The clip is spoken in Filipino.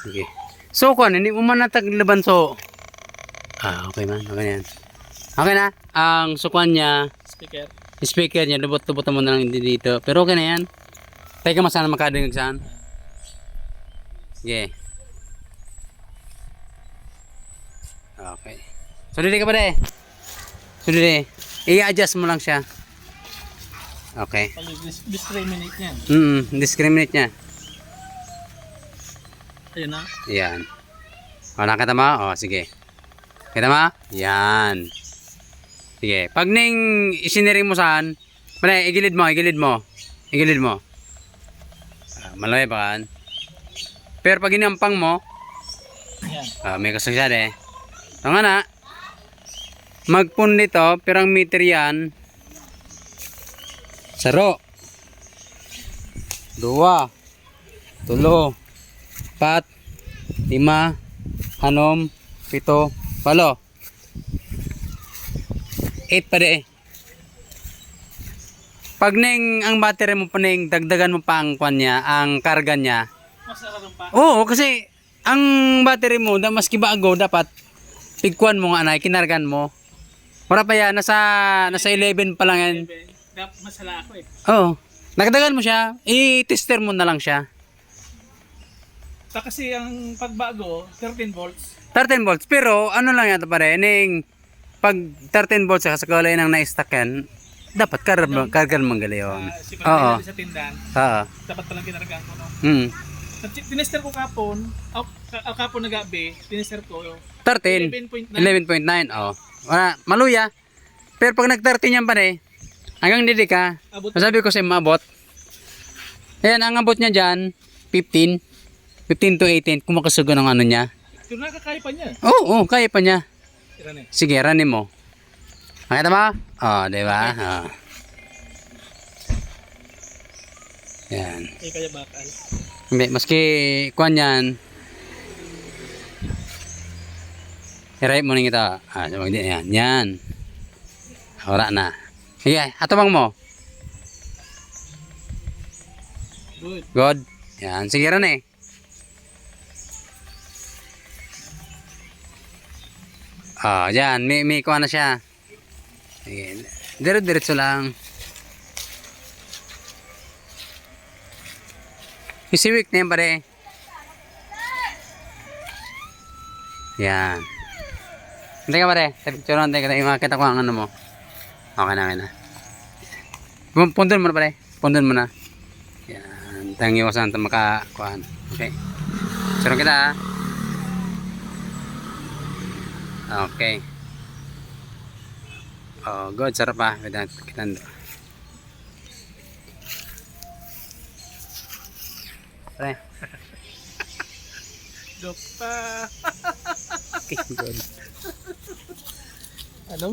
Sige. So, kuan, hindi mo man nataglaban so. Okay man. Okay na yan. Okay na. Ang sukuan niya, speaker niya, lubot-lubot mo na lang dito. Pero okay na yan. Tayo ka masana makadinig saan. Sige. Okay. Sundin ka pa de. Sundin. I-adjust mo lang siya. Okay. Discriminate niyan. Discriminate niya. Ayun na. Yan. O, nakita mo? O, sige. Kita mo? Yan. Sige. Pag ning isiniring mo saan, mali, igilid mo, igilid mo. Igilid mo. Malaway pa kan. Pero pag inampang mo, may kasagsad eh. Ito nga na. Magpun nito, pirang meter yan. Saro. 2. 3. 4, 5, 6, 7, 8 pa di eh. Pag neng ang battery mo pa neng dagdagan mo pa ang kwan niya, ang karga niya. Mas nararam pa? Oo, kasi ang battery mo, maski bago, dapat pigkuan mo nga na, kinargan mo. Wala pa yan, nasa 11 pa lang yan. Dapat masala ako eh. Oo, nagdagan mo siya, i-tester mo na lang siya. Kasi ang pagbago, 13 volts. 13 volts, pero ano lang yata pare, ning pag 13 volts sa kulay ng na-stack yan, dapat kargan manggali yun. Oo. Sa tindahan, Oo. dapat palang kinargaan ko, no? Tinester ko kapon, kapon na gabi, tinester ko. 13. 11.9. 11.9. Oh. Wala, maluya. Pero pag nag-13 yan pare, hanggang didi ka, masabi ko sa maabot. Ayan, ang abot niya dyan, 15 to 18, kung makasugo ng ano niya. Pero nakakaya pa niya. Oo, kaya pa niya. Irane. Sige, ranin mo. Makita mo? Diba? Yan. Kaya bakal. Hindi, maski kuan yan. I-right mo na ito. Yan, yan. Ora na. Sige, atubang mo. Good. Good. Yan, sige rin eh. Yan, may kuha na siya. Sige, diretso lang. Isiwik na yan pare. Yan. Hindi ka pare, picture natin kita, makita ko ang ano mo. Okay na, okay na. Pundon mo na pare, pundon mo na. Yan, tayong iwasan ito makakuhaan. Okay. Suruh kita ha. Okay. Good, sarap ha. Kita nito. Pare. Dopa. Okay, good.